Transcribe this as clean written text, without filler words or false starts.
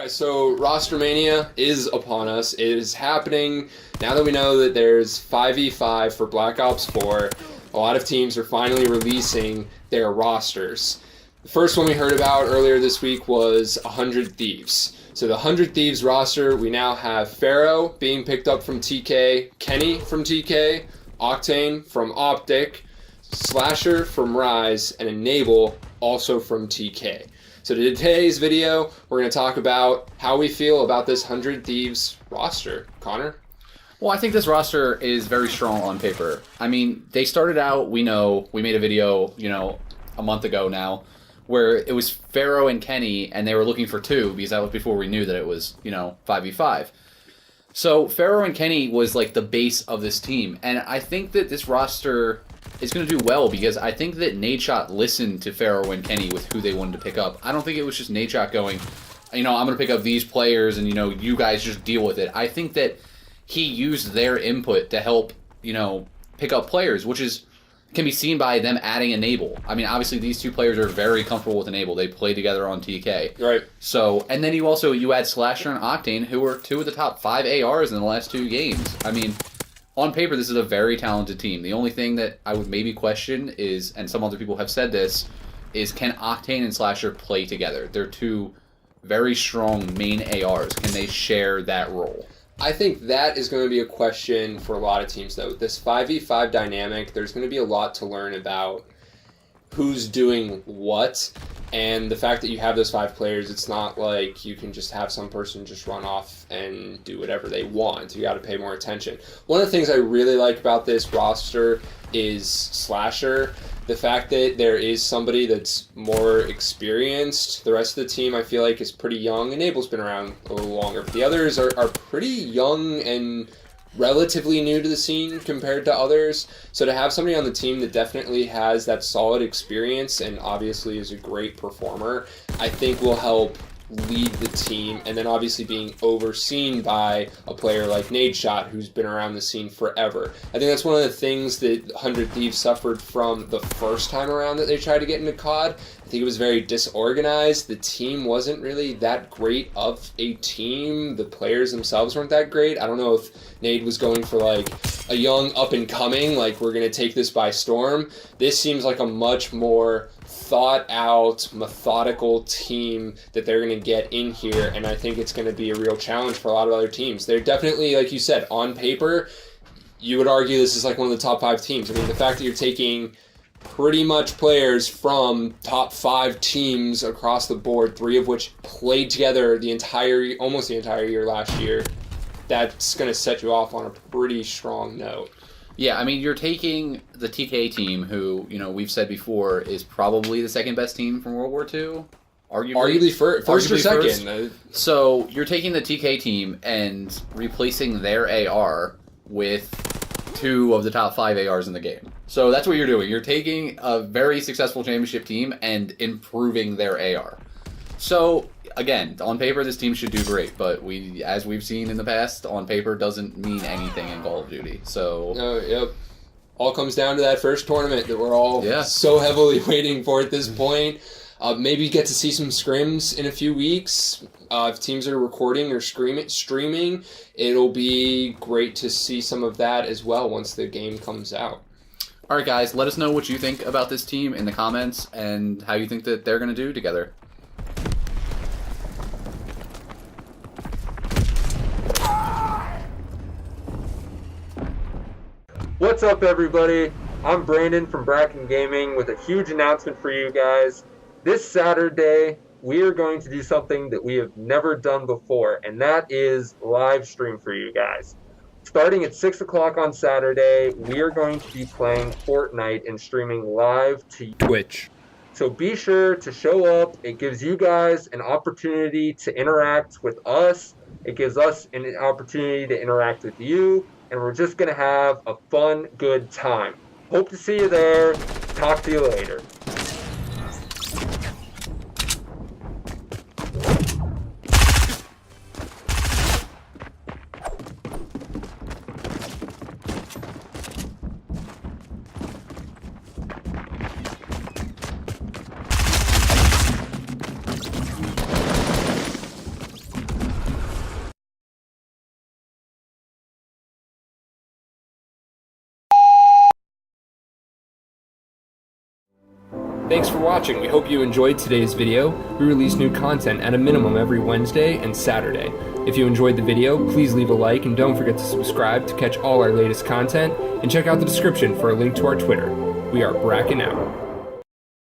Alright, so Roster Mania is upon us. It is happening now that we know that there's 5v5 for Black Ops 4. A lot of teams are finally releasing their rosters. The first one we heard about earlier this week was 100 Thieves. So the 100 Thieves roster, we now have Pharaoh being picked up from TK, Kenny from TK, Octane from Optic, Slasher from Rise, and Enable also from TK. So today's video, we're going to talk about how we feel about this 100 Thieves roster. Connor? Well, I think this roster is very strong on paper. I mean, they started out, we made a video, a month ago now, where it was Pharaoh and Kenny, and they were looking for two, because that was before we knew that it was, 5v5. So Pharaoh and Kenny was like the base of this team, and I think that this roster is going to do well, because I think that Nadeshot listened to Pharaoh and Kenny with who they wanted to pick up. I don't think it was just Nadeshot going, I'm going to pick up these players, and, you guys just deal with it. I think that he used their input to help, pick up players, which can be seen by them adding Enable. I mean, obviously these two players are very comfortable with Enable. They play together on TK. Right. So, and then you add Slasher and Octane, who were two of the top 5 ARs in the last 2 games. I mean, on paper, this is a very talented team. The only thing that I would maybe question is, and some other people have said this, is can Octane and Slasher play together? They're two very strong main ARs. Can they share that role? I think that is going to be a question for a lot of teams, though. This 5v5 dynamic, there's going to be a lot to learn about who's doing what. And the fact that you have those 5 players, it's not like you can just have some person just run off and do whatever they want. You got to pay more attention. One of the things I really like about this roster is Slasher. The fact that there is somebody that's more experienced. The rest of the team, I feel like, is pretty young. Enable's been around a little longer. But the others are pretty young and relatively new to the scene compared to others. So to have somebody on the team that definitely has that solid experience and obviously is a great performer, I think will help lead the team, and then obviously being overseen by a player like Nadeshot, who's been around the scene forever. I think that's one of the things that 100 Thieves suffered from the first time around that they tried to get into COD. I think it was very disorganized. The team wasn't really that great of a team. The players themselves weren't that great. I don't know if Nade was going for like a young up-and-coming, like we're going to take this by storm. This seems like a much more thought-out, methodical team that they're going to get in here, and I think it's going to be a real challenge for a lot of other teams. They're definitely, like you said, on paper, you would argue this is like one of the top 5 teams. I mean, the fact that you're taking pretty much players from top 5 teams across the board, 3 of which played together almost the entire year last year, that's going to set you off on a pretty strong note. Yeah, I mean, you're taking the TK team, who, we've said before, is probably the second best team from World War II. Arguably first or second. So you're taking the TK team and replacing their AR with 2 of the top 5 ARs in the game. So that's what you're doing. You're taking a very successful championship team and improving their AR. So, again, on paper, this team should do great, but as we've seen in the past, on paper doesn't mean anything in Call of Duty. So, yep. All comes down to that first tournament that we're all so heavily waiting for at this point. Maybe get to see some scrims in a few weeks. If teams are recording or streaming, it'll be great to see some of that as well once the game comes out. All right, guys, let us know what you think about this team in the comments and how you think that they're going to do together. What's up, everybody? I'm Brandon from Bracken Gaming with a huge announcement for you guys. This Saturday, we are going to do something that we have never done before, and that is live stream for you guys. Starting at 6 o'clock on Saturday, we are going to be playing Fortnite and streaming live to Twitch. So be sure to show up. It gives you guys an opportunity to interact with us. It gives us an opportunity to interact with you. And we're just going to have a fun, good time. Hope to see you there. Talk to you later. Thanks for watching. We hope you enjoyed today's video. We release new content at a minimum every Wednesday and Saturday. If you enjoyed the video, please leave a like and don't forget to subscribe to catch all our latest content, and check out the description for a link to our Twitter. We are Bracken out.